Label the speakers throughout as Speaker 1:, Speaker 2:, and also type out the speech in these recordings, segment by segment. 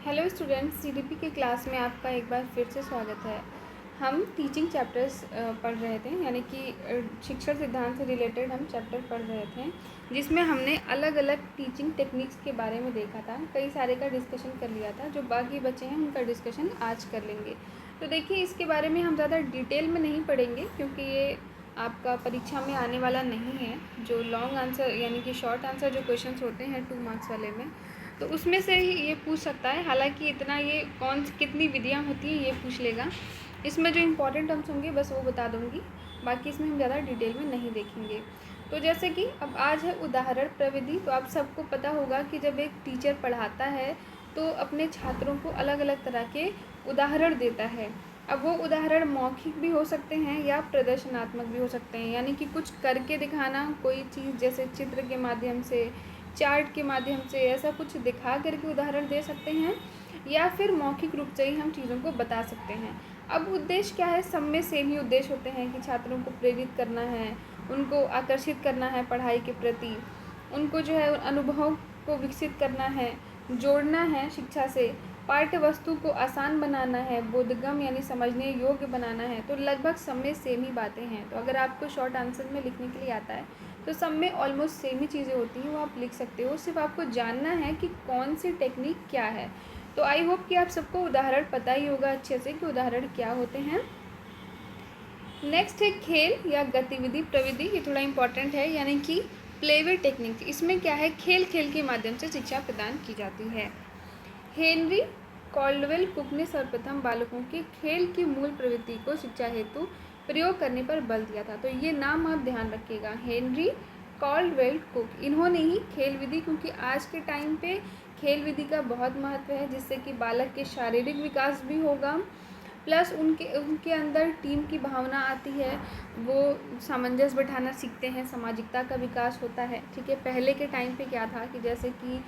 Speaker 1: Hello students, CDP के class में आपका एक बार फिर से स्वागत है। हम टीचिंग चैप्टर्स पढ़ रहे थे, यानी कि शिक्षण सिद्धांत से रिलेटेड हम चैप्टर पढ़ रहे थे, जिसमें हमने अलग अलग टीचिंग टेक्निक्स के बारे में देखा था। कई सारे का डिस्कशन कर लिया था। जो बाकी बचे हैं उनका डिस्कशन आज कर लेंगे। तो देखिए, इसके बारे में हम ज़्यादा डिटेल में नहीं पढ़ेंगे क्योंकि ये आपका परीक्षा में आने वाला नहीं है। जो लॉन्ग आंसर यानी कि शॉर्ट आंसर जो क्वेश्चन होते हैं 2 मार्क्स वाले में, तो उसमें से ही ये पूछ सकता है। हालांकि इतना ये कितनी विधियाँ होती हैं ये पूछ लेगा। इसमें जो इम्पोर्टेंट टर्म्स होंगे बस वो बता दूंगी, बाकी इसमें हम ज़्यादा डिटेल में नहीं देखेंगे। तो जैसे कि अब आज है उदाहरण प्रविधि। तो आप सबको पता होगा कि जब एक टीचर पढ़ाता है तो अपने छात्रों को अलग अलग तरह के उदाहरण देता है। अब वो उदाहरण मौखिक भी हो सकते हैं या प्रदर्शनात्मक भी हो सकते हैं, यानी कि कुछ करके दिखाना, कोई चीज़ जैसे चित्र के माध्यम से, चार्ट के माध्यम से, ऐसा कुछ दिखा करके उदाहरण दे सकते हैं, या फिर मौखिक रूप से ही हम चीज़ों को बता सकते हैं। अब उद्देश्य क्या है? सब में सेम ही उद्देश्य होते हैं कि छात्रों को प्रेरित करना है, उनको आकर्षित करना है पढ़ाई के प्रति, उनको जो है अनुभव को विकसित करना है, जोड़ना है शिक्षा से, पाठ्य वस्तु को आसान बनाना है, बोधगम्य यानी समझने योग्य बनाना है। तो लगभग सब में सेम ही बातें हैं। तो अगर आपको शॉर्ट आंसर में लिखने के लिए आता है तो सब में ऑलमोस्ट सेम ही चीज़ें होती हैं, वो आप लिख सकते हो। सिर्फ आपको जानना है कि कौन सी टेक्निक क्या है। तो आई होप कि आप सबको उदाहरण पता ही होगा अच्छे से कि उदाहरण क्या होते हैं। नेक्स्ट है खेल या गतिविधि प्रविधि। ये थोड़ा इम्पॉर्टेंट है, यानी कि प्लेवे टेक्निक। इसमें क्या है? खेल खेल के माध्यम से शिक्षा प्रदान की जाती है। हेनरी कॉल्डवेल कुक ने सर्वप्रथम बालकों के खेल की मूल प्रवृत्ति को शिक्षा हेतु प्रयोग करने पर बल दिया था। तो ये नाम आप ध्यान रखिएगा, हेनरी कॉल्डवेल कुक। इन्होंने ही खेल विधि, क्योंकि आज के टाइम पे खेल विधि का बहुत महत्व है, जिससे कि बालक के शारीरिक विकास भी होगा, प्लस उनके उनके अंदर टीम की भावना आती है, वो सामंजस्य बिठाना सीखते हैं, सामाजिकता का विकास होता है। ठीक है, पहले के टाइम पे क्या था कि जैसे कि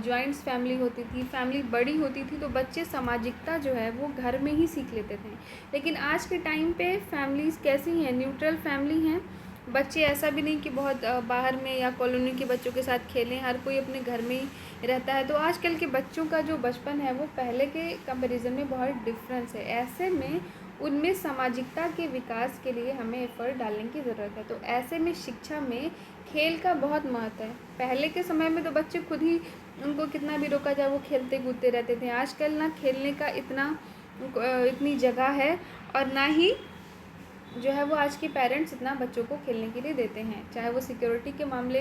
Speaker 1: जॉइंट्स फैमिली होती थी, फैमिली बड़ी होती थी, तो बच्चे सामाजिकता जो है वो घर में ही सीख लेते थे। लेकिन आज के टाइम पे फैमिलीज़ कैसी हैं? न्यूट्रल फैमिली हैं। बच्चे ऐसा भी नहीं कि बहुत बाहर में या कॉलोनी के बच्चों के साथ खेलें, हर कोई अपने घर में ही रहता है। तो आजकल के बच्चों का जो बचपन है वो पहले के कंपैरिजन में बहुत डिफरेंस है। ऐसे में उनमें सामाजिकता के विकास के लिए हमें एफर्ट डालने की ज़रूरत है। तो ऐसे में शिक्षा में खेल का बहुत महत्व है। पहले के समय में तो बच्चे खुद ही, उनको कितना भी रोका जाए वो खेलते कूदते रहते थे। आजकल ना खेलने का इतनी जगह है, और ना ही जो है वो आज के पेरेंट्स इतना बच्चों को खेलने के लिए देते हैं, चाहे वो सिक्योरिटी के मामले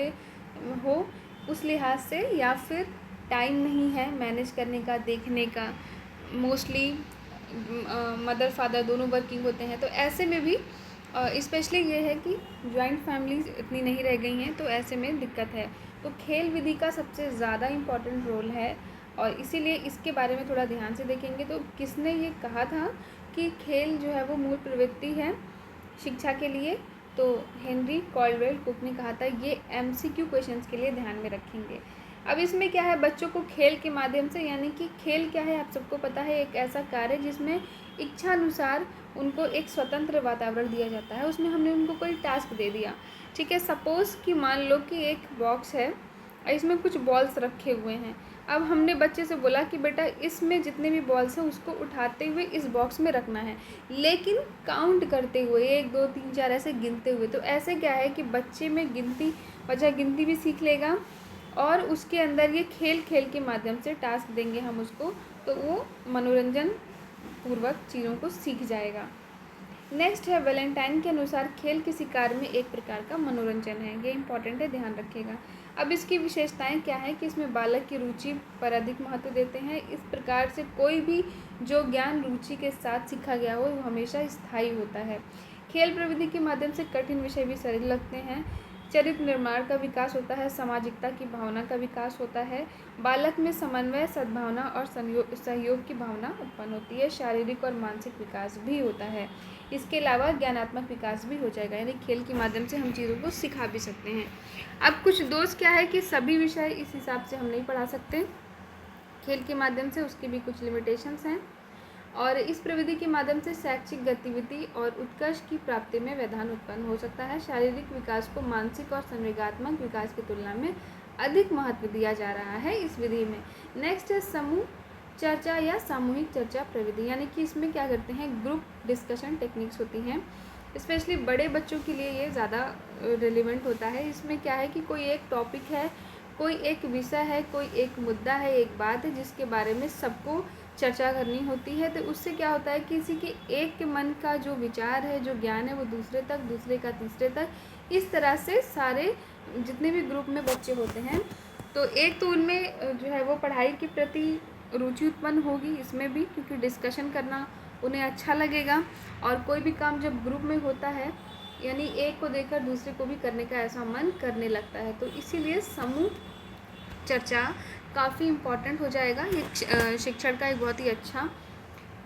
Speaker 1: हो उस लिहाज से, या फिर टाइम नहीं है मैनेज करने का, देखने का। मोस्टली मदर फादर दोनों वर्किंग होते हैं, तो ऐसे में भी स्पेशली ये है कि जॉइंट फैमिलीज इतनी नहीं रह गई हैं, तो ऐसे में दिक्कत है। तो खेल विधि का सबसे ज़्यादा इम्पॉर्टेंट रोल है, और इसीलिए इसके बारे में थोड़ा ध्यान से देखेंगे। तो किसने ये कहा था कि खेल जो है वो मूल प्रवृत्ति है शिक्षा के लिए? तो हेनरी कॉल्डवेल कुक ने कहा था। ये एमसीक्यू क्वेश्चंस के लिए ध्यान में रखेंगे। अब इसमें क्या है? बच्चों को खेल के माध्यम से, यानी कि खेल क्या है आप सबको पता है, एक ऐसा कार्य जिसमें इच्छा अनुसार उनको एक स्वतंत्र वातावरण दिया जाता है। उसमें हमने उनको कोई टास्क दे दिया। ठीक है, सपोज़ कि मान लो कि एक बॉक्स है और इसमें कुछ बॉल्स रखे हुए हैं। अब हमने बच्चे से बोला कि बेटा इसमें जितने भी बॉल्स हैं उसको उठाते हुए इस बॉक्स में रखना है, लेकिन काउंट करते हुए, 1 2 3 4 ऐसे गिनते हुए। तो ऐसे क्या है कि बच्चे में गिनती, बच्चा गिनती भी सीख लेगा, और उसके अंदर ये खेल खेल के माध्यम से टास्क देंगे हम उसको, तो वो मनोरंजन पूर्वक चीज़ों को सीख जाएगा। नेक्स्ट है वैलेंटाइन के अनुसार खेल किसी कार्य में एक प्रकार का मनोरंजन है। ये इंपॉर्टेंट है, ध्यान रखिएगा। अब इसकी विशेषताएं क्या है कि इसमें बालक की रुचि पर अधिक महत्व देते हैं। इस प्रकार से कोई भी जो ज्ञान रुचि के साथ सीखा गया हो वो हमेशा स्थायी होता है। खेल प्रविधि के माध्यम से कठिन विषय भी सरल लगते हैं। चरित्र निर्माण का विकास होता है, सामाजिकता की भावना का विकास होता है, बालक में समन्वय, सद्भावना और सहयोग की भावना उत्पन्न होती है, शारीरिक और मानसिक विकास भी होता है। इसके अलावा ज्ञानात्मक विकास भी हो जाएगा, यानी खेल के माध्यम से हम चीज़ों को सिखा भी सकते हैं। अब कुछ दोष क्या है कि सभी विषय इस हिसाब से हम नहीं पढ़ा सकते खेल के माध्यम से, उसकी भी कुछ लिमिटेशंस हैं। और इस प्रविधि के माध्यम से शैक्षिक गतिविधि और उत्कर्ष की प्राप्ति में व्यवधान उत्पन्न हो सकता है। शारीरिक विकास को मानसिक और संवेगात्मक विकास की तुलना में अधिक महत्व दिया जा रहा है इस विधि में। नेक्स्ट है समूह चर्चा या सामूहिक चर्चा प्रविधि, यानी कि इसमें क्या करते हैं, ग्रुप डिस्कशन टेक्निक्स होती हैं। स्पेशली बड़े बच्चों के लिए ये ज़्यादा रिलेवेंट होता है। इसमें क्या है कि कोई एक टॉपिक है, कोई एक विषय है, कोई एक मुद्दा है, एक बात है जिसके बारे में सबको चर्चा करनी होती है। तो उससे क्या होता है, किसी के एक के मन का जो विचार है, जो ज्ञान है, वो दूसरे तक, दूसरे का तीसरे तक, इस तरह से सारे जितने भी ग्रुप में बच्चे होते हैं, तो एक तो उनमें जो है वो पढ़ाई के प्रति रुचि उत्पन्न होगी इसमें भी, क्योंकि डिस्कशन करना उन्हें अच्छा लगेगा। और कोई भी काम जब ग्रुप में होता है, यानी एक को देखकर दूसरे को भी करने का ऐसा मन करने लगता है। तो इसीलिए समूह चर्चा काफ़ी इम्पॉर्टेंट हो जाएगा। ये शिक्षण का एक बहुत ही अच्छा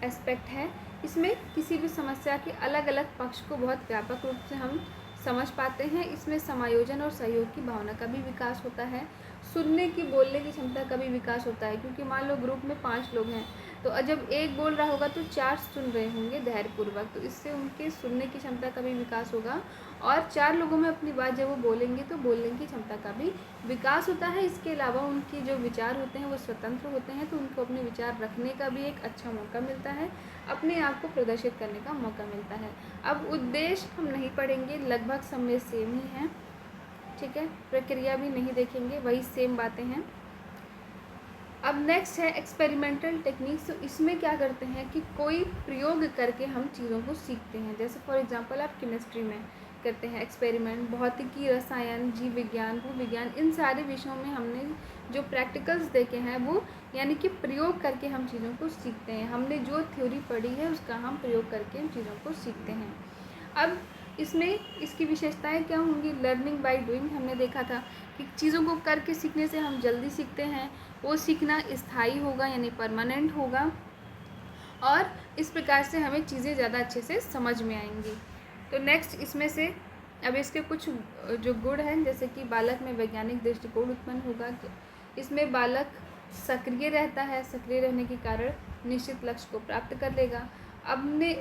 Speaker 1: एस्पेक्ट है। इसमें किसी भी समस्या के अलग अलग पक्ष को बहुत व्यापक रूप से हम समझ पाते हैं। इसमें समायोजन और सहयोग की भावना का भी विकास होता है। सुनने की, बोलने की क्षमता का भी विकास होता है, क्योंकि मान लो ग्रुप में 5 लोग हैं, तो जब एक बोल रहा होगा तो 4 सुन रहे होंगे धैर्यपूर्वक, तो इससे उनके सुनने की क्षमता का भी विकास होगा। और 4 लोगों में अपनी बात जब वो बोलेंगे तो बोलने की क्षमता का भी विकास होता है। इसके अलावा उनकी जो विचार होते हैं वो स्वतंत्र होते हैं, तो उनको अपने विचार रखने का भी एक अच्छा मौका मिलता है, अपने आप को प्रदर्शित करने का मौका मिलता है। अब उद्देश्य हम नहीं पढ़ेंगे, लगभग सब में सेम ही है, ठीक है। प्रक्रिया भी नहीं देखेंगे, वही सेम बातें हैं। अब नेक्स्ट है एक्सपेरिमेंटल टेक्निक्स। तो इसमें क्या करते हैं कि कोई प्रयोग करके हम चीज़ों को सीखते हैं। जैसे फॉर एग्जांपल आप केमिस्ट्री में करते हैं एक्सपेरिमेंट, भौतिकी, रसायन, जीव विज्ञान, भूविज्ञान, इन सारे विषयों में हमने जो प्रैक्टिकल्स देखे हैं वो यानी कि प्रयोग करके हम चीज़ों को सीखते हैं। हमने जो थ्योरी पढ़ी है उसका हम प्रयोग करके इन चीज़ों को सीखते हैं। अब इसमें इसकी विशेषताएं क्या होंगी, लर्निंग बाय डूइंग हमने देखा था कि चीज़ों को करके सीखने से हम जल्दी सीखते हैं, वो सीखना स्थायी होगा यानी परमानेंट होगा, और इस प्रकार से हमें चीज़ें ज़्यादा अच्छे से समझ में आएंगी। तो नेक्स्ट इसमें से अब इसके कुछ जो गुण हैं, जैसे कि बालक में वैज्ञानिक दृष्टिकोण उत्पन्न होगा। इसमें बालक सक्रिय रहता है, सक्रिय रहने के कारण निश्चित लक्ष्य को प्राप्त कर लेगा।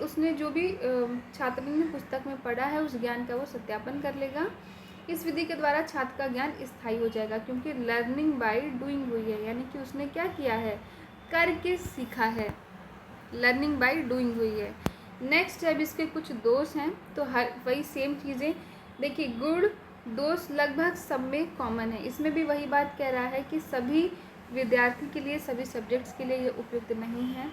Speaker 1: उसने जो भी छात्र ने पुस्तक में पढ़ा है उस ज्ञान का वो सत्यापन कर लेगा। इस विधि के द्वारा छात्र का ज्ञान स्थायी हो जाएगा, क्योंकि लर्निंग बाय डूइंग हुई है, यानी कि उसने क्या किया है, करके सीखा है, लर्निंग बाय डूइंग हुई है। नेक्स्ट अब इसके कुछ दोष हैं, तो हर वही सेम चीज़ें देखिए, गुण दोष लगभग सब में कॉमन है। इसमें भी वही बात कह रहा है कि सभी विद्यार्थी के लिए, सभी सब्जेक्ट्स के लिए ये उपयुक्त नहीं है।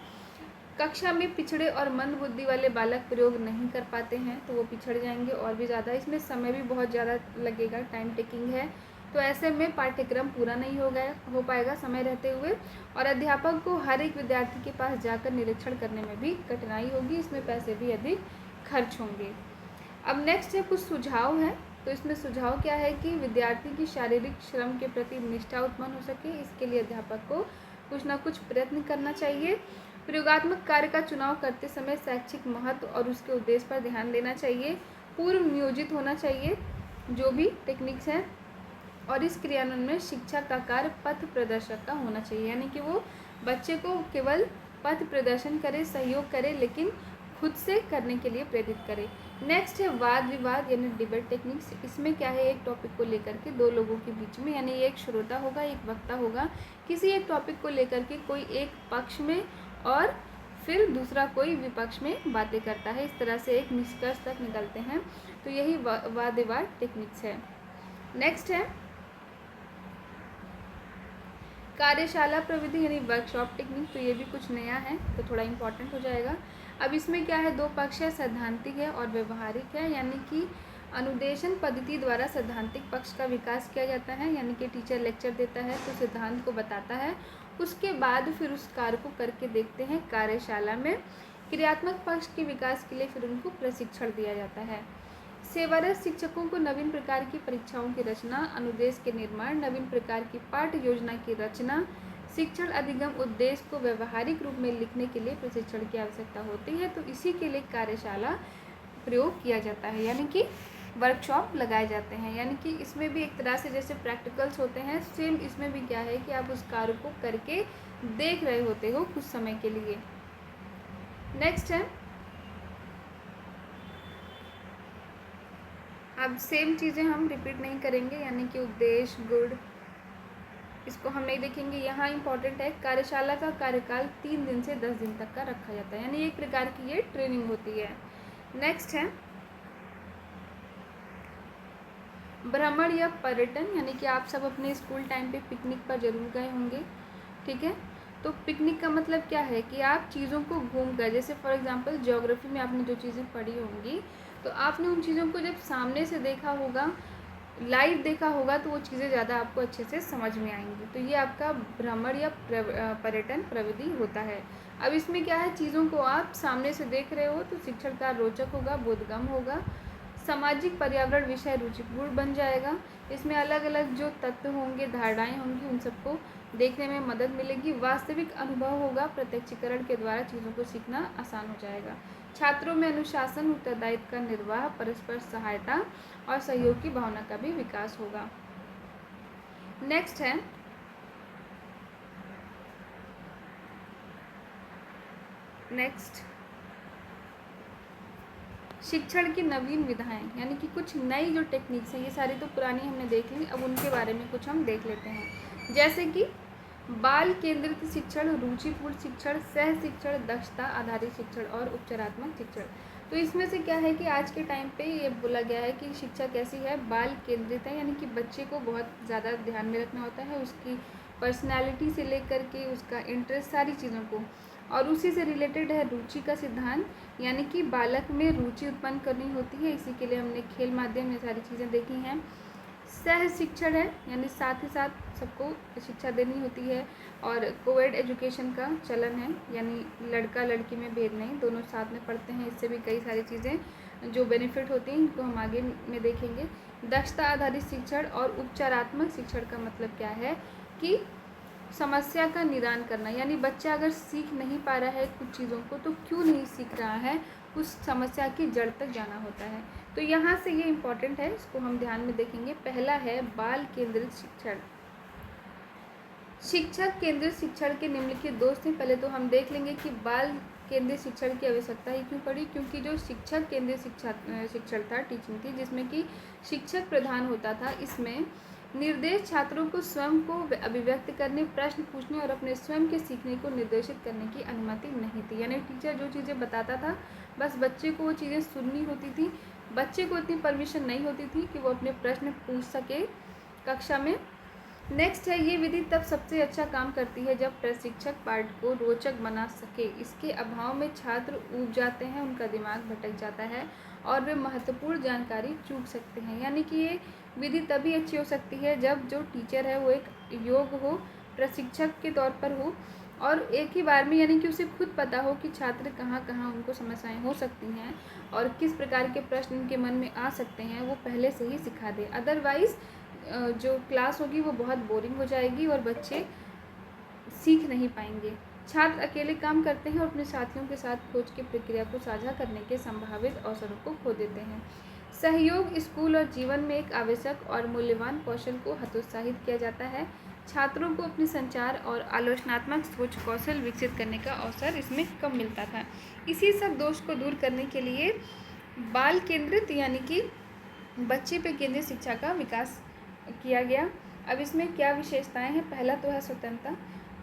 Speaker 1: कक्षा में पिछड़े और मंद बुद्धि वाले बालक प्रयोग नहीं कर पाते हैं, तो वो पिछड़ जाएंगे और भी ज़्यादा। इसमें समय भी बहुत ज़्यादा लगेगा, टाइम टेकिंग है, तो ऐसे में पाठ्यक्रम पूरा नहीं हो पाएगा समय रहते हुए, और अध्यापक को हर एक विद्यार्थी के पास जाकर निरीक्षण करने में भी कठिनाई होगी, इसमें पैसे भी अधिक खर्च होंगे। अब नेक्स्ट है कुछ सुझाव है। तो इसमें सुझाव क्या है कि विद्यार्थी की शारीरिक श्रम के प्रति निष्ठा उत्पन्न हो सके, इसके लिए अध्यापक को कुछ ना कुछ प्रयत्न करना चाहिए। प्रयोगात्मक कार्य का चुनाव करते समय शैक्षिक महत्व और उसके उद्देश्य पर ध्यान देना चाहिए। पूर्व नियोजित होना चाहिए जो भी टेक्निक्स हैं, और इस क्रियान्वयन में शिक्षा का कार्य पथ प्रदर्शक का होना चाहिए, यानी कि वो बच्चे को केवल पथ प्रदर्शन करे, सहयोग करे, लेकिन खुद से करने के लिए प्रेरित करे। नेक्स्ट है वाद विवाद यानी डिबेट टेक्निक्स। इसमें क्या है, एक टॉपिक को लेकर के दो लोगों के बीच में, यानी एक श्रोता होगा, एक वक्ता होगा, किसी एक टॉपिक को लेकर के कोई एक पक्ष में और फिर दूसरा कोई विपक्ष में बातें करता है, इस तरह से एक निष्कर्ष तक निकलते हैं। तो यही वाद विवाद टेक्निक्स है। नेक्स्ट है कार्यशाला प्रविधि यानी वर्कशॉप टेक्निक। तो ये भी कुछ नया है, तो थोड़ा इम्पोर्टेंट हो जाएगा। अब इसमें क्या है, दो पक्ष है, सैद्धांतिक है और व्यवहारिक है, यानी कि अनुदेशन पद्धति द्वारा सैद्धांतिक पक्ष का विकास किया जाता है, यानी कि टीचर लेक्चर देता है तो सिद्धांत को बताता है, उसके बाद फिर उस कार्य को करके देखते हैं कार्यशाला में। क्रियात्मक पक्ष के विकास के लिए फिर उनको प्रशिक्षण दिया जाता है। सेवारत शिक्षकों को नवीन प्रकार की परीक्षाओं की रचना, अनुदेश के निर्माण, नवीन प्रकार की पाठ्य योजना की रचना, शिक्षण अधिगम उद्देश्य को व्यवहारिक रूप में लिखने के लिए प्रशिक्षण की आवश्यकता होती है, तो इसी के लिए कार्यशाला प्रयोग किया जाता है, यानी कि वर्कशॉप लगाए जाते हैं। यानी कि इसमें भी एक तरह से जैसे प्रैक्टिकल्स होते हैं, सेम इसमें भी क्या है कि आप उस कार्य को करके देख रहे होते हो कुछ समय के लिए। नेक्स्ट है, अब सेम चीज़ें हम रिपीट नहीं करेंगे, यानी कि उद्देश्य, गुण, इसको हम नहीं देखेंगे। यहाँ इंपॉर्टेंट है, कार्यशाला का कार्यकाल 3 दिन से 10 दिन तक का रखा जाता है, यानी एक प्रकार की ये ट्रेनिंग होती है। नेक्स्ट है भ्रमण या पर्यटन, यानी कि आप सब अपने स्कूल टाइम पे पिकनिक पर जरूर गए होंगे, ठीक है। तो पिकनिक का मतलब क्या है कि आप चीज़ों को घूम कर, जैसे फॉर एग्जांपल ज्योग्राफी में आपने जो चीज़ें पढ़ी होंगी, तो आपने उन चीज़ों को जब सामने से देखा होगा, लाइव देखा होगा, तो वो चीज़ें ज़्यादा आपको अच्छे से समझ में आएंगी। तो ये आपका भ्रमण या पर्यटन प्रविधि होता है। अब इसमें क्या है, चीज़ों को आप सामने से देख रहे हो तो शिक्षण का रोचक होगा, बोधगम्य होगा, सामाजिक पर्यावरण विषय रुचिपूर्ण बन जाएगा। इसमें अलग अलग जो तत्व होंगे, धारणाएं होंगी, उन सबको देखने में मदद मिलेगी। वास्तविक अनुभव होगा, प्रत्यक्षीकरण के द्वारा चीज़ों को सीखना आसान हो जाएगा। छात्रों में अनुशासन, उत्तरदायित्व का निर्वाह, परस्पर सहायता और सहयोग की भावना का भी विकास होगा। नेक्स्ट है शिक्षण की नवीन विधाएं, यानी कि कुछ नई जो टेक्निक्स हैं, ये सारी तो पुरानी हमने देख ली, अब उनके बारे में कुछ हम देख लेते हैं। जैसे कि बाल केंद्रित शिक्षण, रुचिपूर्ण शिक्षण, सह शिक्षण, दक्षता आधारित शिक्षण और उपचारात्मक शिक्षण। तो इसमें से क्या है कि आज के टाइम पे ये बोला गया है कि शिक्षा कैसी है, बाल केंद्रित है, यानी कि बच्चे को बहुत ज़्यादा ध्यान में रखना होता है, उसकी पर्सनैलिटी से लेकर के उसका इंटरेस्ट, सारी चीज़ों को। और उसी से रिलेटेड है रुचि का सिद्धांत, यानी कि बालक में रुचि उत्पन्न करनी होती है, इसी के लिए हमने खेल माध्यम ये सारी चीज़ें देखी हैं। सह शिक्षण है, यानी साथ ही साथ सबको शिक्षा देनी होती है। और कोएड एजुकेशन का चलन है, यानी लड़का लड़की में भेद नहीं, दोनों साथ में पढ़ते हैं। इससे भी कई सारी चीज़ें जो बेनिफिट होती हैं, इनको हम आगे में देखेंगे। दक्षता आधारित शिक्षण और उपचारात्मक शिक्षण का मतलब क्या है कि समस्या का निदान करना, यानी बच्चा अगर सीख नहीं पा रहा है कुछ चीज़ों को, तो क्यों नहीं सीख रहा है, उस समस्या की जड़ तक जाना होता है। तो यहाँ से ये इम्पॉर्टेंट है, इसको हम ध्यान में देखेंगे। पहला है बाल केंद्रित शिक्षण। शिक्षक केंद्रित शिक्षण के निम्नलिखित दोष हैं। पहले तो हम देख लेंगे कि बाल केंद्रित शिक्षण की आवश्यकता ही क्यों पड़ी, क्योंकि जो शिक्षक केंद्रित शिक्षण था, टीचिंग थी, जिसमें कि शिक्षक प्रधान होता था, इसमें निर्देश छात्रों को स्वयं को अभिव्यक्त करने, प्रश्न पूछने और अपने स्वयं के सीखने को निर्देशित करने की अनुमति नहीं थी। यानी टीचर जो चीज़ें बताता था, बस बच्चे को वो चीज़ें सुननी होती थी, बच्चे को इतनी परमिशन नहीं होती थी कि वो अपने प्रश्न पूछ सके कक्षा में। नेक्स्ट है, ये विधि तब सबसे अच्छा काम करती है जब प्रशिक्षक पाठ को रोचक बना सके। इसके अभाव में छात्र ऊब जाते हैं, उनका दिमाग भटक जाता है और वे महत्वपूर्ण जानकारी चूक सकते हैं। यानी कि ये विधि तभी अच्छी हो सकती है जब जो टीचर है वो एक योग्य हो, प्रशिक्षक के तौर पर हो, और एक ही बार में, यानी कि उसे खुद पता हो कि छात्र कहाँ कहाँ उनको समस्याएं हो सकती हैं और किस प्रकार के प्रश्न उनके मन में आ सकते हैं, वो पहले से ही सिखा दे। अदरवाइज़ जो क्लास होगी वो बहुत बोरिंग हो जाएगी और बच्चे सीख नहीं पाएंगे। छात्र अकेले काम करते हैं और अपने साथियों के साथ खोज की प्रक्रिया को साझा करने के संभावित अवसरों को खो देते हैं। सहयोग स्कूल और जीवन में एक आवश्यक और मूल्यवान कौशल को हतोत्साहित किया जाता है। छात्रों को अपने संचार और आलोचनात्मक सोच कौशल विकसित करने का अवसर इसमें कम मिलता था। इसी सब दोष को दूर करने के लिए बाल केंद्रित, यानी कि बच्चे पे केंद्रित शिक्षा का विकास किया गया। अब इसमें क्या विशेषताएं हैं? पहला तो है स्वतंत्रता।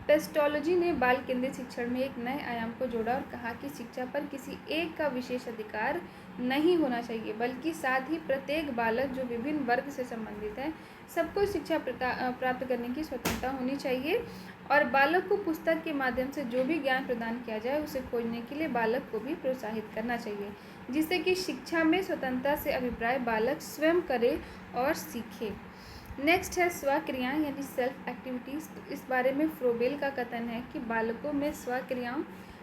Speaker 1: पेस्टोलॉजी ने बाल केंद्रित शिक्षण में एक नए आयाम को जोड़ा और कहा कि शिक्षा पर किसी एक का विशेष अधिकार नहीं होना चाहिए, बल्कि साथ ही प्रत्येक बालक जो विभिन्न वर्ग से संबंधित है, सबको शिक्षा प्राप्त करने की स्वतंत्रता होनी चाहिए। और बालक को पुस्तक के माध्यम से जो भी ज्ञान प्रदान किया जाए, उसे खोजने के लिए बालक को भी प्रोत्साहित करना चाहिए, जिससे कि शिक्षा में स्वतंत्रता से अभिप्राय बालक स्वयं करे और सीखे। नेक्स्ट है स्वक्रियाएँ, यानी सेल्फ एक्टिविटीज़। तो इस बारे में फ्रोबेल का कथन है कि बालकों में स्वक्रियाओं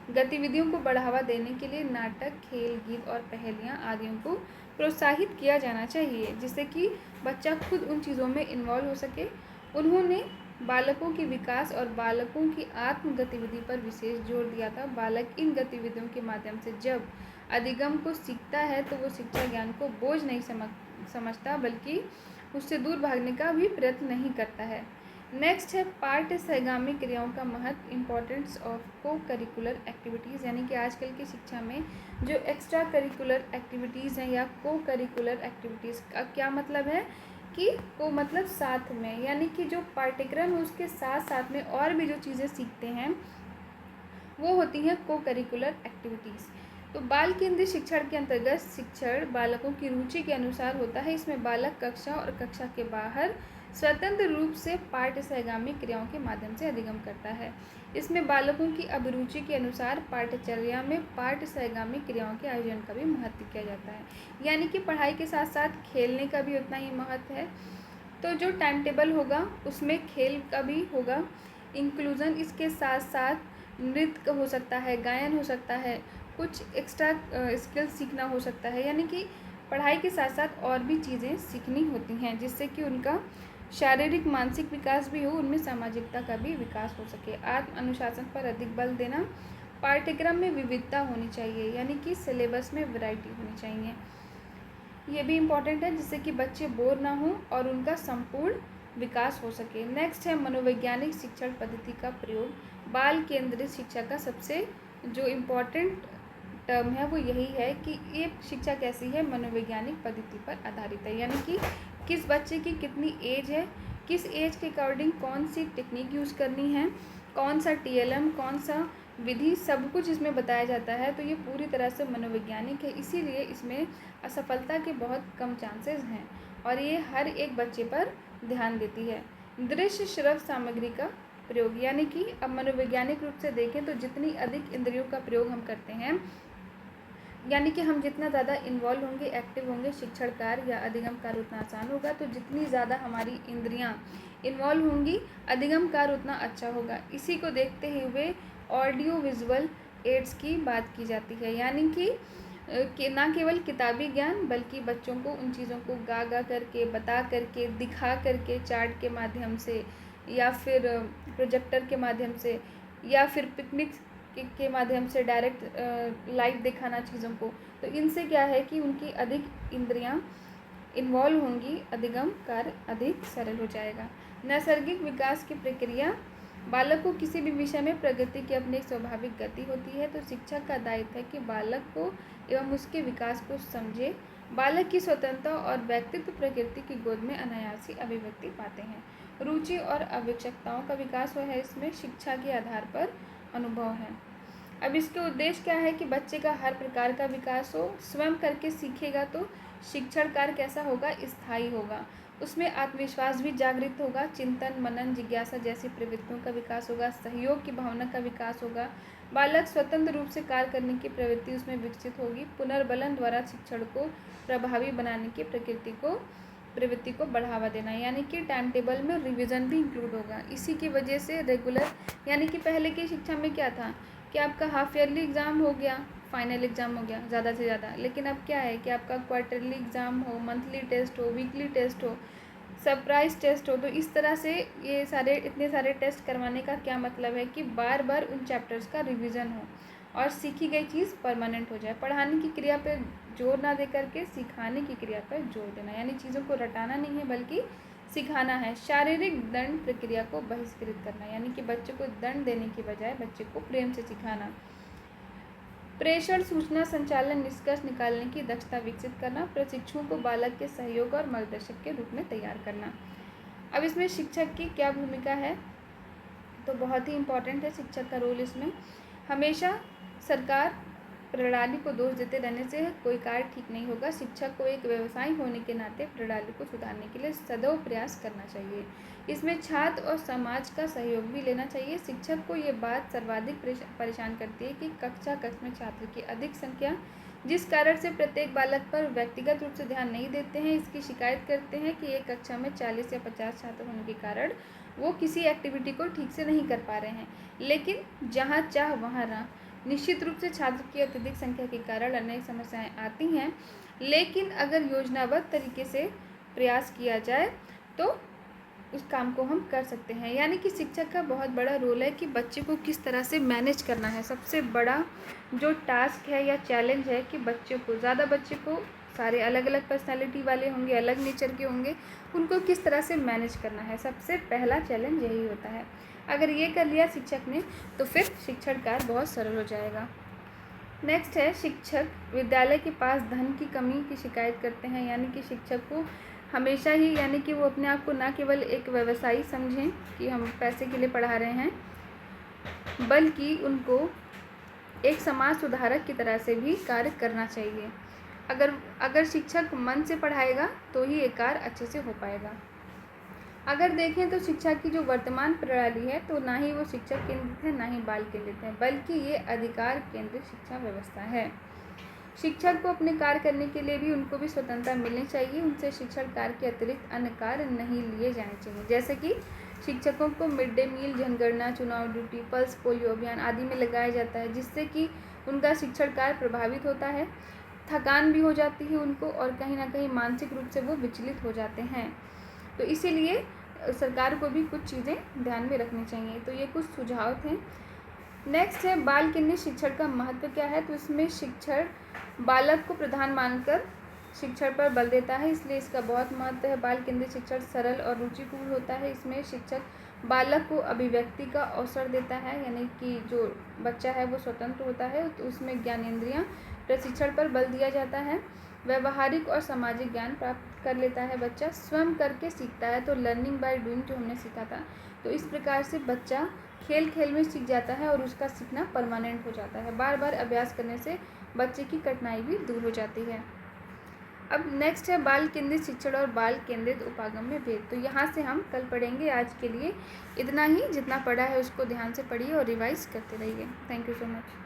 Speaker 1: गतिविधियों को बढ़ावा देने के लिए नाटक, खेल, गीत और पहेलियाँ आदियों को प्रोत्साहित किया जाना चाहिए, जिससे कि बच्चा खुद उन चीज़ों में इन्वॉल्व हो सके। उन्होंने बालकों के विकास और बालकों की आत्म गतिविधि पर विशेष जोर दिया था। बालक इन गतिविधियों के माध्यम से जब अधिगम को सीखता है तो वो शिक्षा ज्ञान को बोझ नहीं समझता, बल्कि उससे दूर भागने का भी प्रयत्न नहीं करता है। नेक्स्ट है पाठ्य सहगामी क्रियाओं का महत्व, इम्पोर्टेंस ऑफ को करिकुलर एक्टिविटीज़। यानी कि आजकल की शिक्षा में जो एक्स्ट्रा करिकुलर एक्टिविटीज़ हैं या को करिकुलर एक्टिविटीज़ का क्या मतलब है कि को मतलब साथ में, यानी कि जो पाठ्यक्रम है उसके साथ साथ में और भी जो चीज़ें सीखते हैं वो होती हैं को करिकुलर एक्टिविटीज़। तो बाल केंद्रित शिक्षण के अंतर्गत शिक्षण बालकों की रुचि के अनुसार होता है। इसमें बालक कक्षा और कक्षा के बाहर स्वतंत्र रूप से पाठ्य सहगामी क्रियाओं के माध्यम से अधिगम करता है। इसमें बालकों की अभिरुचि के अनुसार पाठ्यचर्या में पाठ्य सहगामी क्रियाओं के आयोजन का भी महत्व किया जाता है, यानी कि पढ़ाई के साथ साथ खेलने का भी उतना ही महत्व है। तो जो टाइम टेबल होगा उसमें खेल का भी होगा इंक्लूज़न, इसके साथ साथ नृत्य हो सकता है, गायन हो सकता है, कुछ एक्स्ट्रा स्किल सीखना हो सकता है, यानी कि पढ़ाई के साथ साथ और भी चीज़ें सीखनी होती हैं जिससे कि उनका शारीरिक मानसिक विकास भी हो, उनमें सामाजिकता का भी विकास हो सके। आत्म अनुशासन पर अधिक बल देना, पाठ्यक्रम में विविधता होनी चाहिए, यानी कि सिलेबस में वैरायटी होनी चाहिए, ये भी इम्पॉर्टेंट है जिससे कि बच्चे बोर ना हों और उनका संपूर्ण विकास हो सके। नेक्स्ट है मनोवैज्ञानिक शिक्षण पद्धति का प्रयोग। बाल केंद्रित शिक्षा का सबसे जो इम्पोर्टेंट टर्म है वो यही है कि ये शिक्षा कैसी है, मनोवैज्ञानिक पद्धति पर आधारित है, यानी कि किस बच्चे की कितनी एज है, किस एज के अकॉर्डिंग कौन सी टेक्निक यूज़ करनी है, कौन सा TLM, कौन सा विधि, सब कुछ इसमें बताया जाता है। तो ये पूरी तरह से मनोवैज्ञानिक है, इसीलिए इसमें असफलता के बहुत कम चांसेस हैं और ये हर एक बच्चे पर ध्यान देती है। दृश्य श्रव्य सामग्री का प्रयोग, यानी कि अब मनोवैज्ञानिक रूप से देखें तो जितनी अधिक इंद्रियों का प्रयोग हम करते हैं, यानी कि हम जितना ज़्यादा इन्वॉल्व होंगे, एक्टिव होंगे, शिक्षण कार्य या अधिगम कार्य उतना आसान होगा। तो जितनी ज़्यादा हमारी इंद्रियां इन्वॉल्व होंगी, अधिगम कार्य उतना अच्छा होगा। इसी को देखते हुए ऑडियो विजुअल एड्स की बात की जाती है, यानी कि ना केवल किताबी ज्ञान बल्कि बच्चों को उन चीज़ों को गा गा करके, बता करके, दिखा करके, चार्ट के माध्यम से या फिर प्रोजेक्टर के माध्यम से या फिर पिकनिक के माध्यम से डायरेक्ट लाइव दिखाना चीज़ों को। तो इनसे क्या है कि उनकी अधिक इंद्रियां इन्वॉल्व होंगी, अधिगम कार्य अधिक सरल हो जाएगा। नैसर्गिक विकास की प्रक्रिया, बालक को किसी भी विषय में प्रगति की अपनी एक स्वाभाविक गति होती है। तो शिक्षक का दायित्व है कि बालक को एवं उसके विकास को समझे। बालक की स्वतंत्रता और व्यक्तित्व प्रकृति की गोद में अनायासी अभिव्यक्ति पाते हैं। रुचि और आवश्यकताओं का विकास हुआ है, इसमें शिक्षा के आधार पर अनुभव है। अब इसके उद्देश्य क्या है कि बच्चे का हर प्रकार का विकास हो, स्वयं करके सीखेगा तो शिक्षण कार्य कैसा होगा, स्थायी होगा, उसमें आत्मविश्वास भी जागृत होगा, चिंतन मनन जिज्ञासा जैसी प्रवृत्तियों का विकास होगा, सहयोग की भावना का विकास होगा, बालक स्वतंत्र रूप से कार्य करने की प्रवृत्ति उसमें विकसित होगी, पुनर्बलन द्वारा शिक्षण को प्रभावी बनाने की प्रवृत्ति को बढ़ावा देना, यानी कि टाइम टेबल में रिवीजन भी इंक्लूड होगा। इसी की वजह से रेगुलर, यानी कि पहले की शिक्षा में क्या था कि आपका हाफ ईयरली एग्ज़ाम हो गया, फाइनल एग्ज़ाम हो गया ज़्यादा से ज़्यादा, लेकिन अब क्या है कि आपका क्वार्टरली एग्ज़ाम हो, मंथली टेस्ट हो, वीकली टेस्ट हो, सरप्राइज टेस्ट हो। तो इस तरह से ये सारे इतने सारे टेस्ट करवाने का क्या मतलब है कि बार बार उन चैप्टर्स का रिवीजन हो और सीखी गई चीज़ परमानेंट हो जाए। पढ़ाने की क्रिया पर जोर ना दे करके सिखाने की क्रिया पर जोर देना, यानी चीज़ों को रटाना नहीं है बल्कि सिखाना है। शारीरिक दंड प्रक्रिया को बहिष्कृत करना, यानी कि बच्चे को दंड देने की बजाय बच्चे को प्रेम से सिखाना। प्रेषण सूचना संचालन निष्कर्ष निकालने की दक्षता विकसित करना, प्रशिक्षुओं को बालक के सहयोग और मार्गदर्शक के रूप में तैयार करना। अब इसमें शिक्षक की क्या भूमिका है, तो बहुत ही इम्पॉर्टेंट है शिक्षक का रोल इसमें। हमेशा सरकार प्रणाली को दोष देते रहने से कोई कार्य ठीक नहीं होगा। शिक्षक को एक व्यवसायी होने के नाते प्रणाली को सुधारने के लिए सदैव प्रयास करना चाहिए। इसमें छात्र और समाज का सहयोग भी लेना चाहिए। शिक्षक को ये बात सर्वाधिक परेशान करती है कि कक्षा में छात्र की अधिक संख्या, जिस कारण से प्रत्येक बालक पर व्यक्तिगत रूप से ध्यान नहीं देते हैं। इसकी शिकायत करते हैं कि एक कक्षा में 40 या 50 छात्र होने के कारण वो किसी एक्टिविटी को ठीक से नहीं कर पा रहे हैं। लेकिन जहाँ चाह वहाँ राह, निश्चित रूप से छात्र की अत्यधिक संख्या के कारण अनेक समस्याएं आती हैं, लेकिन अगर योजनाबद्ध तरीके से प्रयास किया जाए तो उस काम को हम कर सकते हैं। यानी कि शिक्षक का बहुत बड़ा रोल है कि बच्चे को किस तरह से मैनेज करना है। सबसे बड़ा जो टास्क है या चैलेंज है कि बच्चे को सारे अलग अलग पर्सनालिटी वाले होंगे, अलग नेचर के होंगे, उनको किस तरह से मैनेज करना है, सबसे पहला चैलेंज यही होता है। अगर ये कर लिया शिक्षक ने तो फिर शिक्षण कार्य बहुत सरल हो जाएगा। नेक्स्ट है शिक्षक विद्यालय के पास धन की कमी की शिकायत करते हैं, यानी कि शिक्षक को हमेशा ही यानी कि वो अपने आप को ना केवल एक व्यवसायी समझें कि हम पैसे के लिए पढ़ा रहे हैं, बल्कि उनको एक समाज सुधारक की तरह से भी कार्य करना चाहिए। अगर शिक्षक मन से पढ़ाएगा तो ही ये कार्य अच्छे से हो पाएगा। अगर देखें तो शिक्षा की जो वर्तमान प्रणाली है, तो ना ही वो शिक्षक केंद्रित है, ना ही बाल केंद्रित है, बल्कि ये अधिकार केंद्रित शिक्षा व्यवस्था है। शिक्षक को अपने कार्य करने के लिए भी उनको भी स्वतंत्रता मिलनी चाहिए। उनसे शिक्षण कार्य के अतिरिक्त अन्य कार्य नहीं लिए जाने चाहिए। जैसे कि शिक्षकों को मिड डे मील, जनगणना, चुनाव ड्यूटी, पल्स पोलियो अभियान आदि में लगाया जाता है, जिससे कि उनका शिक्षण कार्य प्रभावित होता है, थकान भी हो जाती है उनको, और कहीं ना कहीं मानसिक रूप से वो विचलित हो जाते हैं। तो इसीलिए सरकार को भी कुछ चीज़ें ध्यान में रखनी चाहिए। तो ये कुछ सुझाव थे। नेक्स्ट है बाल केंद्रित शिक्षण का महत्व क्या है। तो इसमें शिक्षण बालक को प्रधान मानकर शिक्षण पर बल देता है, इसलिए इसका बहुत महत्व है। बाल केंद्रित शिक्षण सरल और रुचिपूर्ण होता है। इसमें शिक्षक बालक को अभिव्यक्ति का अवसर देता है, यानी कि जो बच्चा है वो स्वतंत्र होता है, तो उसमें ज्ञानेंद्रियां प्रशिक्षण पर बल दिया जाता है। व्यवहारिक और सामाजिक ज्ञान प्राप्त कर लेता है बच्चा, स्वयं करके सीखता है। तो लर्निंग बाय डूइंग जो हमने सीखा था, तो इस प्रकार से बच्चा खेल खेल में सीख जाता है और उसका सीखना परमानेंट हो जाता है। बार बार अभ्यास करने से बच्चे की कठिनाई भी दूर हो जाती है। अब नेक्स्ट है बाल केंद्रित शिक्षण और बाल केंद्रित उपागम में भेद। तो यहाँ से हम कल पढ़ेंगे। आज के लिए इतना ही, जितना पढ़ा है उसको ध्यान से पढ़िए और रिवाइज करते रहिए। Thank you so much.